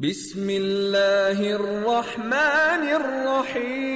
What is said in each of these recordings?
بسم الله الرحمن الرحيم.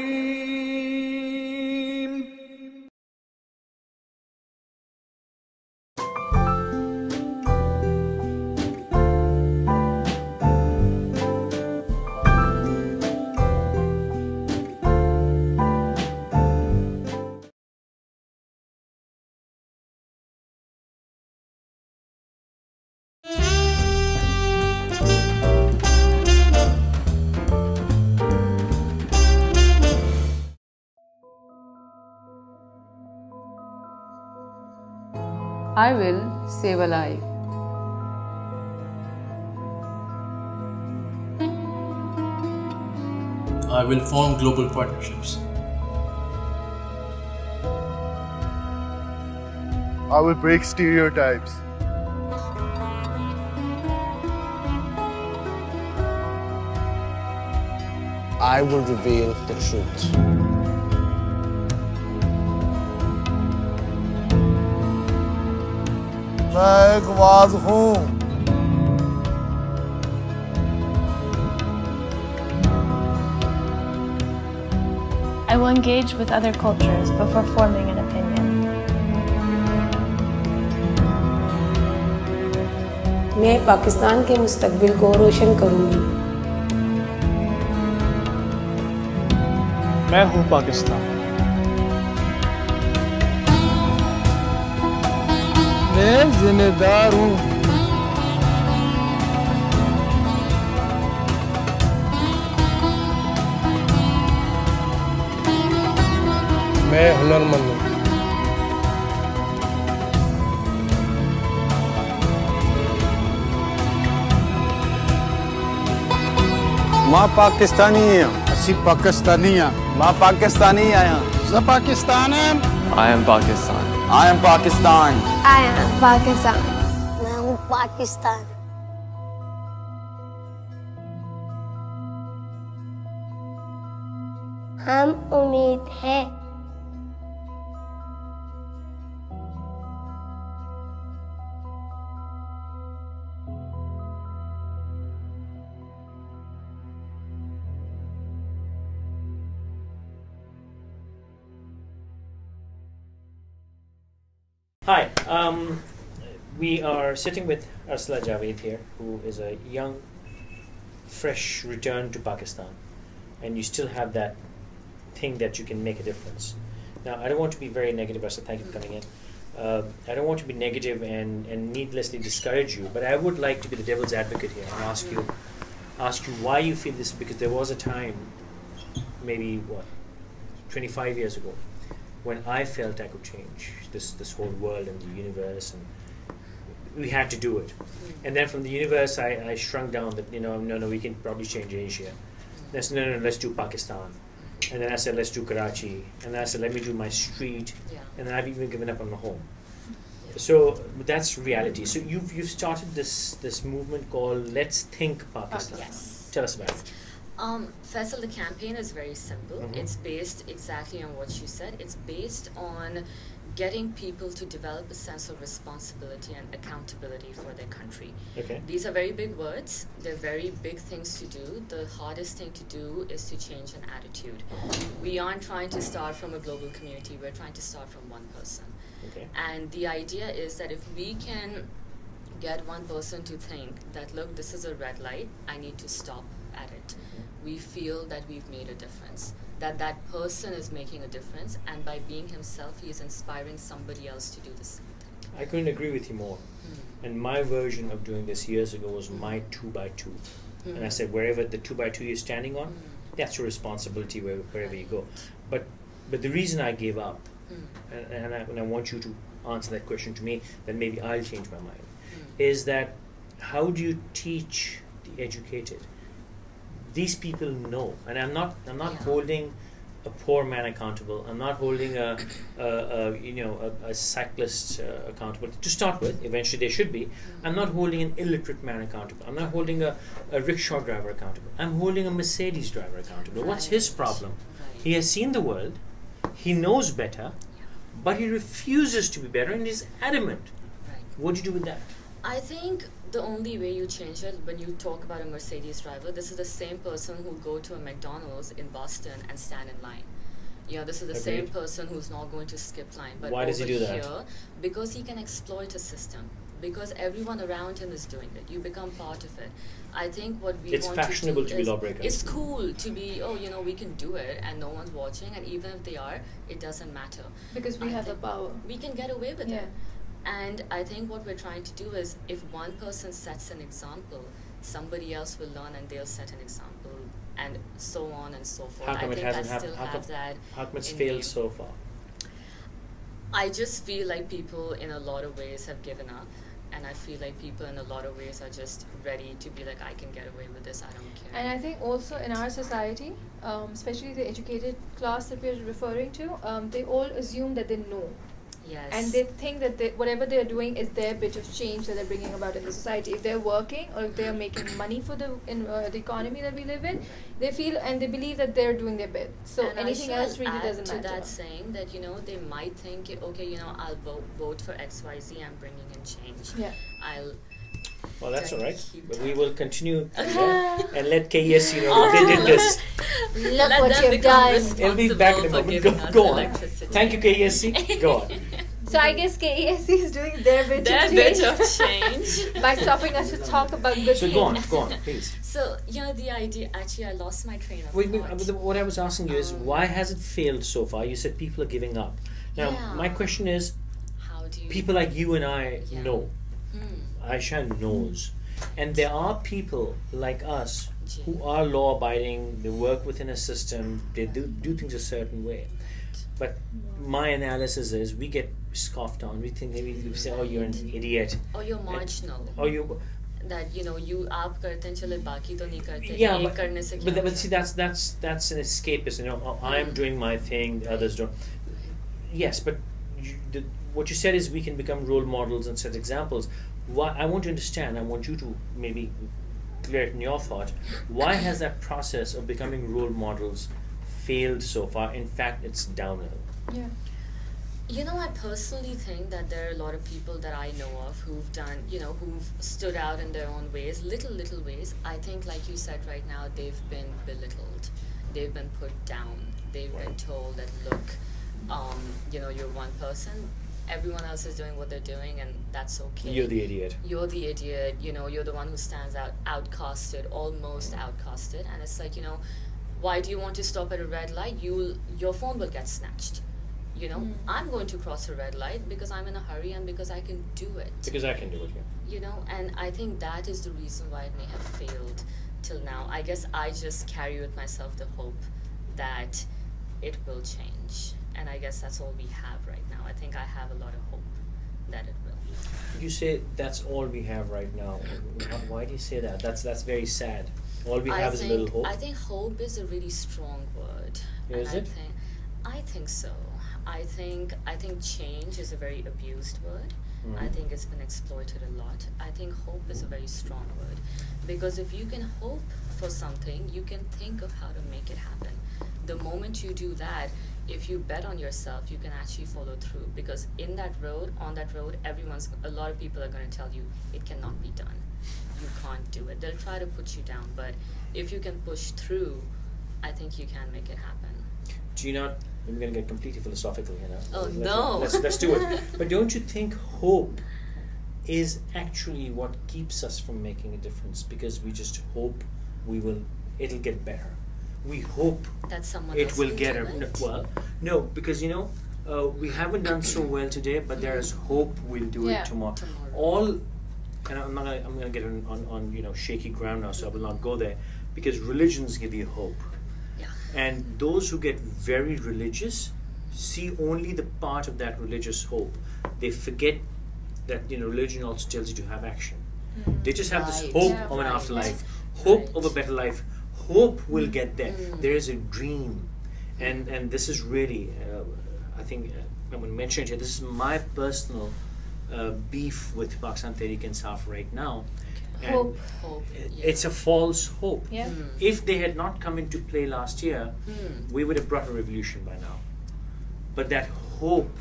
I will save a life. I will form global partnerships. I will break stereotypes. I will reveal the truth. मैं एक आवाज हूँ. I will engage with other cultures before forming an opinion. मैं पाकिस्तान के मुस्तकबिल को रोशन करूंगी. मैं हूँ पाकिस्तान. मैं जिम्मेदार हूँ. मैं हुनरमंद हूँ. मैं पाकिस्तानी हूँ. असी पाकिस्तानी हैं. मैं पाकिस्तानी आया. सब पाकिस्तान है. I am Pakistan. I am Pakistan. I am Pakistan. मैं हूँ पाकिस्तान. हम उम्मीद है. Hi, we are sitting with Arsala Jawaid here, who is a young, fresh return to Pakistan, and you still have that thing that you can make a difference. Now, I don't want to be very negative, Arsala, thank you for coming in. I don't want to be negative and needlessly discourage you, but I would like to be the devil's advocate here and ask you why you feel this, because there was a time, maybe 25 years ago, when I felt I could change this whole world and the universe, and we had to do it. And then from the universe, I shrunk down that, no, we can probably change Asia. I said, no, let's do Pakistan. And then I said, let's do Karachi. And then I said, let me do my street. Yeah. And then I've even given up on my home. Yeah. So that's reality. So you've started this movement called Let's Think Pakistan. Yes. Tell us about it. Faisal, the campaign is very simple. Mm-hmm. It's based exactly on what you said. It's based on getting people to develop a sense of responsibility and accountability for their country. Okay. These are very big words. They're very big things to do. The hardest thing to do is to change an attitude. We aren't trying to start from a global community. We're trying to start from one person. Okay. And the idea is that if we can get one person to think that, look, this is a red light, I need to stop at it. We feel that we've made a difference, that person is making a difference, and by being himself, he is inspiring somebody else to do the same thing. I couldn't agree with you more. And my version of doing this years ago was my 2x2. And I said, wherever the 2x2 you're standing on, that's your responsibility wherever you go. But the reason I gave up, and I want you to answer that question to me, then maybe I'll change my mind, is that how do you teach the educated? These people know, and I'm not holding a poor man accountable. I'm not holding a cyclist accountable. To start with, eventually they should be. I'm not holding an illiterate man accountable. I'm not holding a rickshaw driver accountable. I'm holding a Mercedes driver accountable. Right. What's his problem? Right. He has seen the world. He knows better, but he refuses to be better and is adamant. Right. What do you do with that? I think the only way you change it, when you talk about a Mercedes driver, this is the same person who'll go to a McDonald's in Boston and stand in line. You know, this is the same person who's not going to skip line. But why does he do that? Here, because he can exploit a system. Because everyone around him is doing it. You become part of it. I think what we it's want fashionable to be do lawbreaker. It's cool to be, oh, you know, we can do it and no one's watching, and even if they are, it doesn't matter. Because we have the power. We can get away with it. And I think what we're trying to do is, if one person sets an example, somebody else will learn and they'll set an example, and so on and so forth. How come I think it hasn't I still have that. How come it's in failed me. so far? I just feel like people in a lot of ways have given up. And I feel like people in a lot of ways are just ready to be like, I can get away with this, I don't care. And I think also in our society, especially the educated class that we're referring to, they all assume that they know. Yes. And they think that whatever they're doing is their bit of change that they're bringing about in the society. If they're working or if they're making money for the economy that we live in, they feel and they believe that they're doing their bit. So and anything else really doesn't matter. To matter. that saying that, you know, they might think, okay, you know, I'll vote for XYZ, I'm bringing in change. Yeah. Well, that's all right. But we will continue and let KESC know they did this. Look what you've done. It'll be back in a moment. Go on. Thank you, KESC. Go on. So I guess KESC is doing their bit of change by stopping us to talk about good things. So go on, please. So, you know, the idea, actually I lost my train of thought. What I was asking you is, why has it failed so far? You said people are giving up. Now, my question is, how do you people like you and I know. Ayesha knows. And there are people like us who are law-abiding, they work within a system, they do things a certain way. But my analysis is, we get scoffed on. We think maybe we say, oh, you're an idiot. Or you're marginal. Or you... That, you know, you aap karte hain, chale baki to nahi karte. Yeah, but see, that's an escapist. You know, oh, I'm doing my thing, the others don't. Yes, but what you said is we can become role models and set examples. Why, I want to understand, I want you to maybe clear it in your thought. Why has that process of becoming role models failed so far? In fact, it's downhill. Yeah. You know, I personally think that there are a lot of people that I know of who've done, you know, who've stood out in their own ways, little ways. I think, like you said right now, they've been belittled. They've been put down. They've been told that, look, you know, you're one person. Everyone else is doing what they're doing, and that's okay. You're the idiot. You're the idiot. You know, you're the one who stands out, outcasted, almost outcasted. And it's like, you know, why do you want to stop at a red light? Your phone will get snatched. You know, I'm going to cross a red light because I'm in a hurry and because I can do it. Because I can do it, yeah. You know, and I think that is the reason why it may have failed till now. I guess I just carry with myself the hope that it will change. And I guess that's all we have right now. I think I have a lot of hope that it will. You say that's all we have right now. Why do you say that? That's very sad. All we have is a little hope. I think hope is a really strong word. Is it? I think so. I think change is a very abused word. I think it's been exploited a lot. I think hope is a very strong word. Because if you can hope for something, you can think of how to make it happen. The moment you do that, if you bet on yourself, you can actually follow through. Because on that road, a lot of people are going to tell you it cannot be done. You can't do it. They'll try to put you down. But if you can push through, I think you can make it happen. Do you not... I'm going to get completely philosophical here now. Oh, no. Let's do it. But don't you think hope is actually what keeps us from making a difference? Because we just hope it'll get better. We hope that someone it else will get do it. Well, no, because, you know, we haven't done so well today, but there is hope we'll do it tomorrow. And I'm going to get on you know, shaky ground now, so I will not go there, because religions give you hope. And those who get very religious see only the part of that religious hope. They forget that, you know, religion also tells you to have action. They just have this hope of an afterlife, hope of a better life, hope will get there. There is a dream, and this is really, I think I'm going to mention it here. This is my personal beef with Pakistan Tehreek-e-Insaf right now. Hope. It's a false hope. Yeah. If they had not come into play last year, we would have brought a revolution by now. But that hope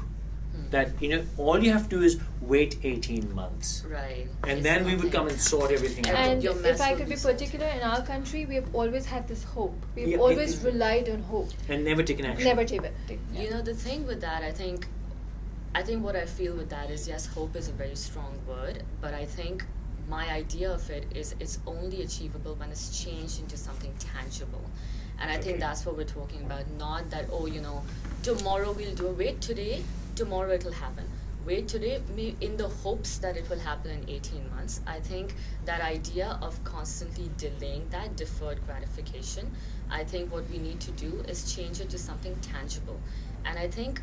That, all you have to do is wait 18 months. Right. And then we would come and sort everything out. And if I could be particular, in our country, we have always had this hope. We've always relied on hope. And never taken action. Never taken. You know, the thing with that, I think what I feel with that is, yes, hope is a very strong word, but I think my idea of it is it's only achievable when it's changed into something tangible. And I think that's what we're talking about. Not that, tomorrow we'll do it. Wait today, tomorrow it'll happen. Wait today, in the hopes that it will happen in 18 months. I think that idea of constantly delaying that deferred gratification, I think what we need to do is change it to something tangible. And I think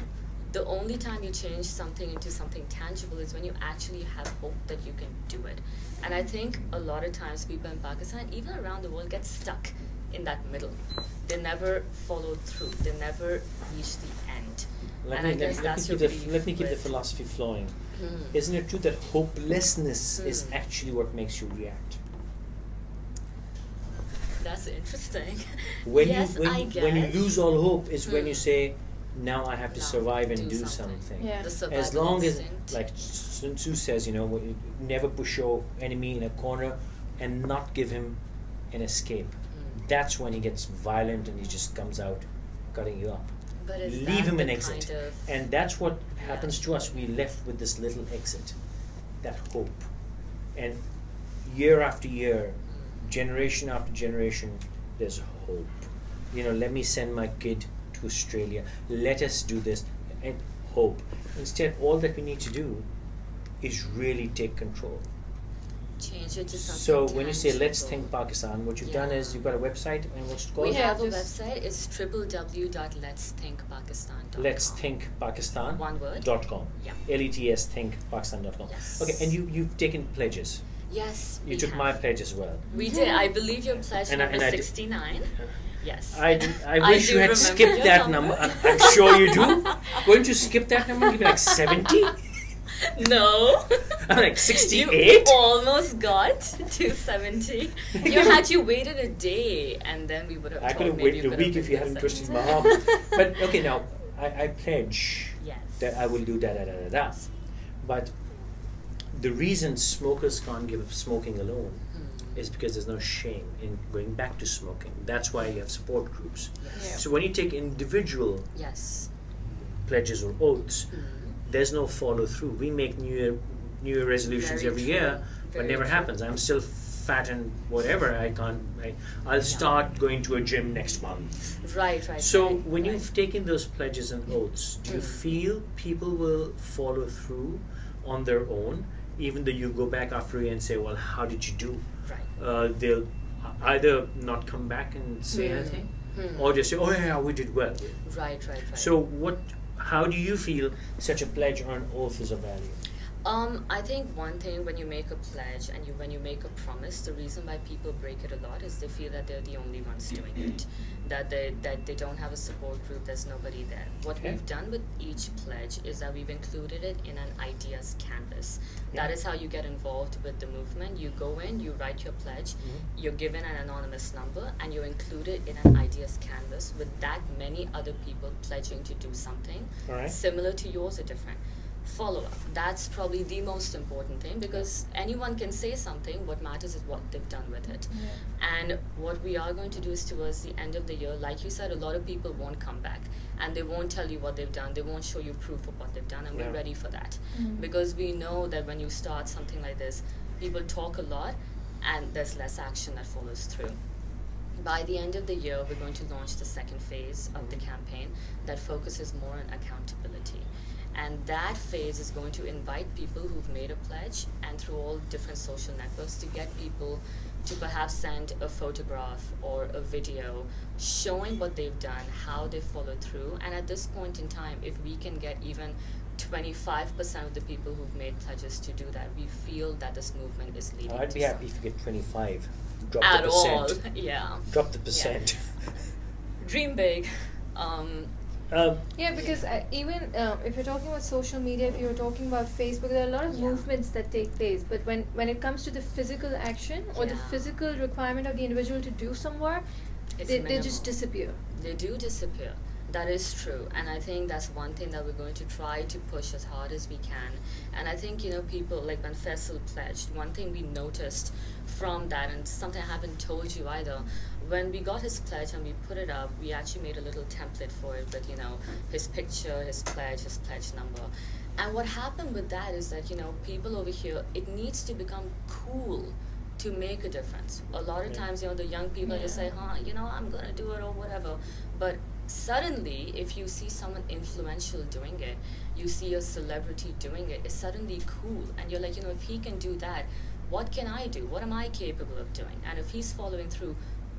the only time you change something into something tangible is when you actually have hope that you can do it. And I think a lot of times people in Pakistan, even around the world, get stuck in that middle. They never follow through. They never reach the end. Let me keep the philosophy flowing. Isn't it true that hopelessness is actually what makes you react? That's interesting. When you lose all hope is when you say, now I have to survive and do something. Yeah. As long as, like Sun Tzu says, never push your enemy in a corner and not give him an escape. That's when he gets violent and he just comes out cutting you up. Leave him an exit. And that's what happens to us. We left with this little exit, that hope. And year after year, generation after generation, there's hope. Let me send my kid to Australia. Let us do this. And hope. Instead, all that we need to do is really take control. Change it to something So when you say tangible. Let's Think Pakistan, what you've done is you've got a website, and what's it called? We have a website. It's www.letsthinkpakistan.com. Letsthinkpakistan.com. One word. .com. Yeah. LETSthinkpakistan.com. Yes. Okay, and you've taken pledges. Yes. You took my pledge as well. We did. I believe your pledge And number I 69. Yes. I wish you had skipped that number. I'm sure you do. Wouldn't you skip that number? You'd be like 70? No. I'm like 68? You almost got to 70. Had you waited a day, and then we would have I could have waited a week if you hadn't twisted my arm. But okay, now, I pledge that I will do da-da-da-da-da. But the reason smokers can't give up smoking alone is because there's no shame in going back to smoking. That's why you have support groups. Yes. So when you take individual pledges or oaths, there's no follow through. We make New Year resolutions every year, but never happens. I'm still fat and whatever. I'll start going to a gym next month. Right. So when you've taken those pledges and oaths, do you feel people will follow through on their own, even though you go back after a year and say, well, how did you do? Right. They'll either not come back and say anything, or just say, oh yeah, we did well. Right. So how do you feel such a pledge or an oath is of value? I think one thing, when you make a pledge and when you make a promise, the reason why people break it a lot is they feel that they're the only ones doing it, that they don't have a support group, there's nobody there. What we've done with each pledge is that we've included it in an ideas canvas. That is how you get involved with the movement. You go in, you write your pledge, you're given an anonymous number, and you include it in an ideas canvas with that many other people pledging to do something similar to yours or different. Follow up. That's probably the most important thing, because anyone can say something. What matters is what they've done with it. And what we are going to do is, towards the end of the year, like you said, a lot of people won't come back and they won't tell you what they've done. They won't show you proof of what they've done, and we're ready for that. Because we know that when you start something like this, people talk a lot and there's less action that follows through. By the end of the year, we're going to launch the second phase of the campaign that focuses more on accountability. And that phase is going to invite people who've made a pledge, and through all different social networks, to get people to perhaps send a photograph or a video showing what they've done, how they followed through. And at this point in time, if we can get even 25% of the people who've made pledges to do that, we feel that this movement is leading I'd be happy if you get 25. Drop at the percent. all. Yeah. Drop the percent. Dream big. Because even if you're talking about social media, if you're talking about Facebook, there are a lot of movements that take place. But when it comes to the physical action or the physical requirement of the individual to do some work, they just disappear. They do disappear. That is true, and I think that's one thing that we're going to try to push as hard as we can. And I think, you know, people, like when Faisal pledged, one thing we noticed from that, and something I haven't told you either, when we got his pledge and we put it up, we actually made a little template for it with, you know, his picture, his pledge number. And what happened with that is that, you know, people over here, it needs to become cool to make a difference. A lot of times, you know, the young people just say, you know, I'm gonna do it or whatever. But suddenly, if you see someone influential doing it, you see a celebrity doing it, it's suddenly cool. And you're like, you know, if he can do that, what can I do? What am I capable of doing? And if he's following through,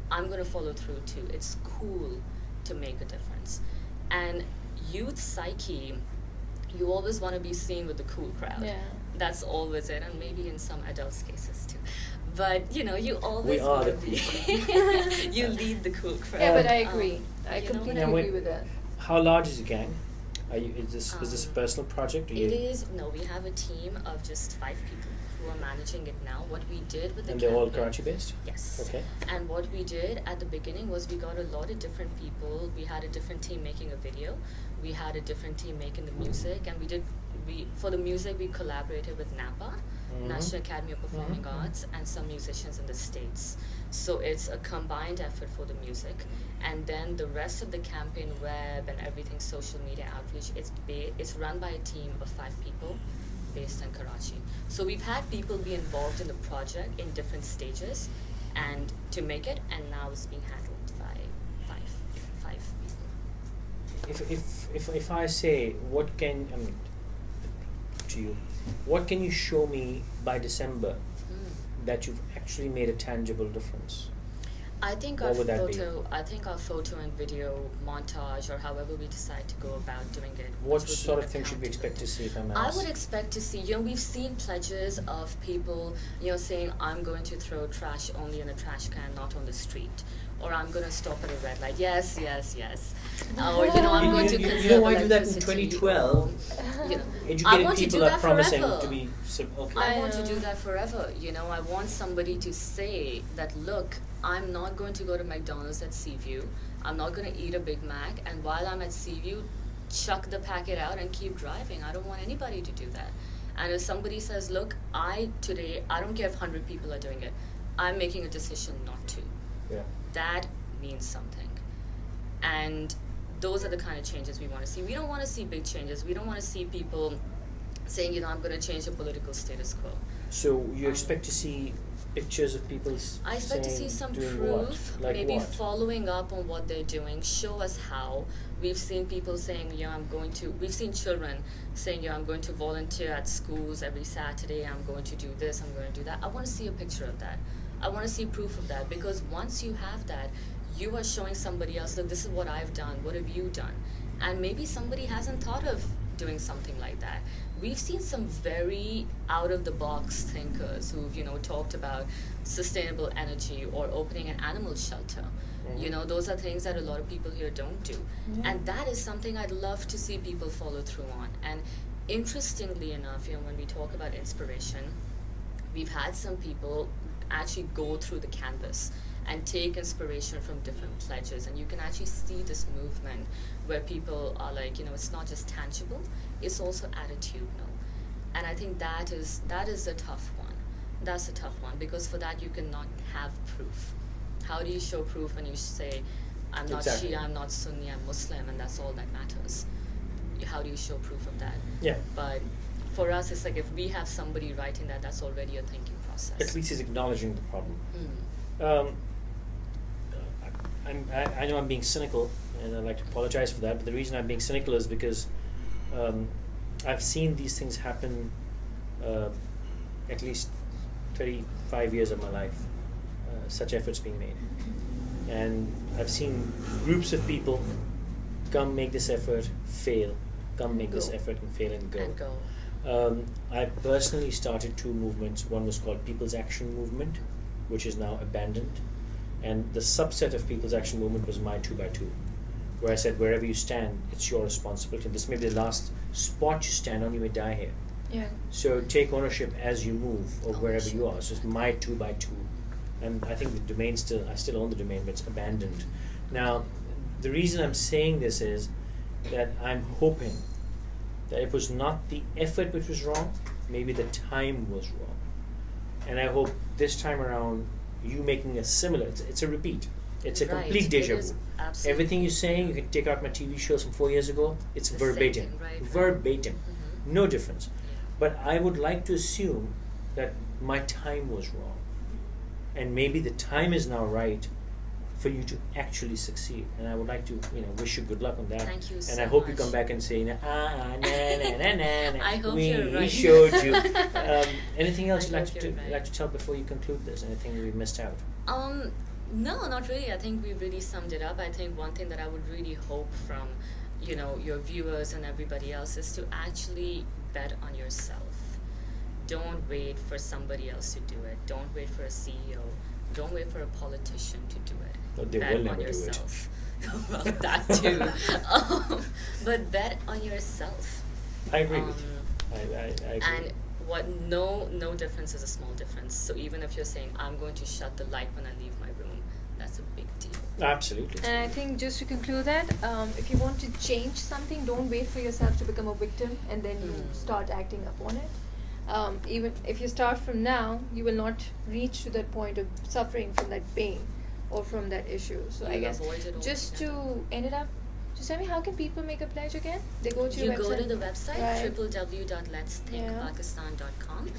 I'm gonna follow through too. It's cool to make a difference. And youth psyche, you always wanna be seen with the cool crowd. Yeah. That's always it, and maybe in some adults' cases too. But you know, you always We are the cool. You lead the cool crowd. Yeah, but I agree. I you know completely what I agree with that. How large is the gang? Is this a personal project? Or It is. No, we have a team of just 5 people who are managing it now. What we did with the And they're all campaign- Karachi based? Yes. Okay. And what we did at the beginning was we got a lot of different people. We had a different team making a video. We had a different team making the music, and for the music we collaborated with NAPA, National Academy of Performing Arts, and some musicians in the States. So it's a combined effort for the music, and then the rest of the campaign, web and everything, social media outreach, it's run by a team of 5 people based in Karachi. So we've had people be involved in the project in different stages and to make it, and now it's being handled by five people. If I say to you, what can you show me by December that you've actually made a tangible difference? I think our photo and video montage, or however we decide to go about doing it. What sort of things should we expect to see from us? I would expect to see, you know, we've seen pledges of people, you know, saying, I'm going to throw trash only in a trash can, not on the street. Or I'm going to stop at a red light. Yes. Or, you know, I'm going to conserve You know why do that in electricity, 2012? You know, Educated people are promising forever. to be... Okay. I want to do that forever. You know, I want somebody to say that, look, I'm not going to go to McDonald's at Seaview. I'm not going to eat a Big Mac. And while I'm at Seaview, chuck the packet out and keep driving. I don't want anybody to do that. And if somebody says, look, I don't care if 100 people are doing it. I'm making a decision not to. Yeah. That means something. And those are the kind of changes we want to see. We don't want to see big changes. We don't want to see people saying, you know, I'm going to change the political status quo. So you expect to see pictures of people I expect to see some doing proof, what? Like maybe what? following up on what they're doing, show us how. We've seen people saying, we've seen children saying, I'm going to volunteer at schools every Saturday, I'm going to do this, I'm going to do that. I want to see a picture of that. I want to see proof of that, because once you have that, you are showing somebody else that this is what I've done, what have you done? And maybe somebody hasn't thought of doing something like that. We've seen some very out-of-the-box thinkers who've, you know, talked about sustainable energy or opening an animal shelter. You know, those are things that a lot of people here don't do. And that is something I'd love to see people follow through on. And interestingly enough, you know, when we talk about inspiration, we've had some people actually go through the canvas and take inspiration from different pledges, and you can actually see this movement where people are like, you know, it's not just tangible, it's also attitudinal. And I think that is a tough one. That's a tough one, because for that you cannot have proof. How do you show proof when you say, I'm not Shia, I'm not Sunni, I'm Muslim, and that's all that matters? How do you show proof of that? Yeah. But for us, it's like if we have somebody writing that, that's already a thinking process. At least he's acknowledging the problem. I know I'm being cynical, and I'd like to apologize for that, but the reason I'm being cynical is because I've seen these things happen at least 35 years of my life, such efforts being made. And I've seen groups of people come make this effort, fail, come make this effort and fail and go. I personally started 2 movements. One was called People's Action Movement, which is now abandoned. And the subset of People's Action Movement was my 2x2, where I said, wherever you stand, it's your responsibility. This may be the last spot you stand on, you may die here. Yeah. So take ownership as you move, or wherever you are. So it's my 2x2. And I think the domain I still own the domain, but it's abandoned. Now, The reason I'm saying this is that I'm hoping that it was not the effort which was wrong, maybe the time was wrong. And I hope this time around, you making a similar, it's a repeat. It's a complete deja vu. Everything you're saying, you can take out my TV shows from 4 years ago, it's verbatim. Verbatim. No difference. But I would like to assume that my time was wrong. And maybe the time is now right for you to actually succeed. And I would like to, wish you good luck on that. Thank you so much. And I hope you come back and say, I hope you're right. We showed you. Anything else you'd like to tell before you conclude this? Anything we missed out? No, not really. I think we really summed it up. I think one thing that I would really hope from, your viewers and everybody else is to actually bet on yourself. Don't wait for somebody else to do it. Don't wait for a CEO. Don't wait for a politician to do it. But they bet will never on yourself. do it. Well, that too. But bet on yourself. I agree with you. I agree. And no difference is a small difference. So even if you're saying, I'm going to shut the light when I leave my room, that's a big deal. Absolutely. And I think just to conclude that, if you want to change something, don't wait for yourself to become a victim and then you start acting upon it. Even if you start from now, you will not reach to that point of suffering from that pain or from that issue. So I guess just to end it up, just tell me, how can people make a pledge again? They go to your website. You go to the website, right. www.letsthinkpakistan.com,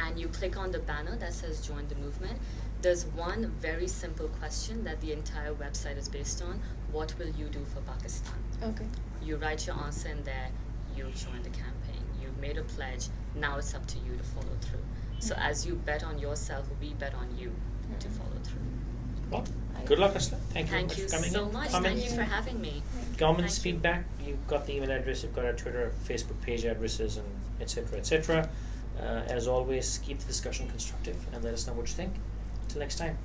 and you click on the banner that says join the movement. There's one very simple question that the entire website is based on. What will you do for Pakistan? Okay. You write your answer in there, you join the campaign. You've made a pledge, now it's up to you to follow through. So as you bet on yourself, we bet on you to follow through. Well, good luck, Arsla. Thank you so much. Thank you for having me. Comments, feedback, you've got the email address, you've got our Twitter, Facebook page addresses, and etc. etc. As always, keep the discussion constructive and let us know what you think. Till next time.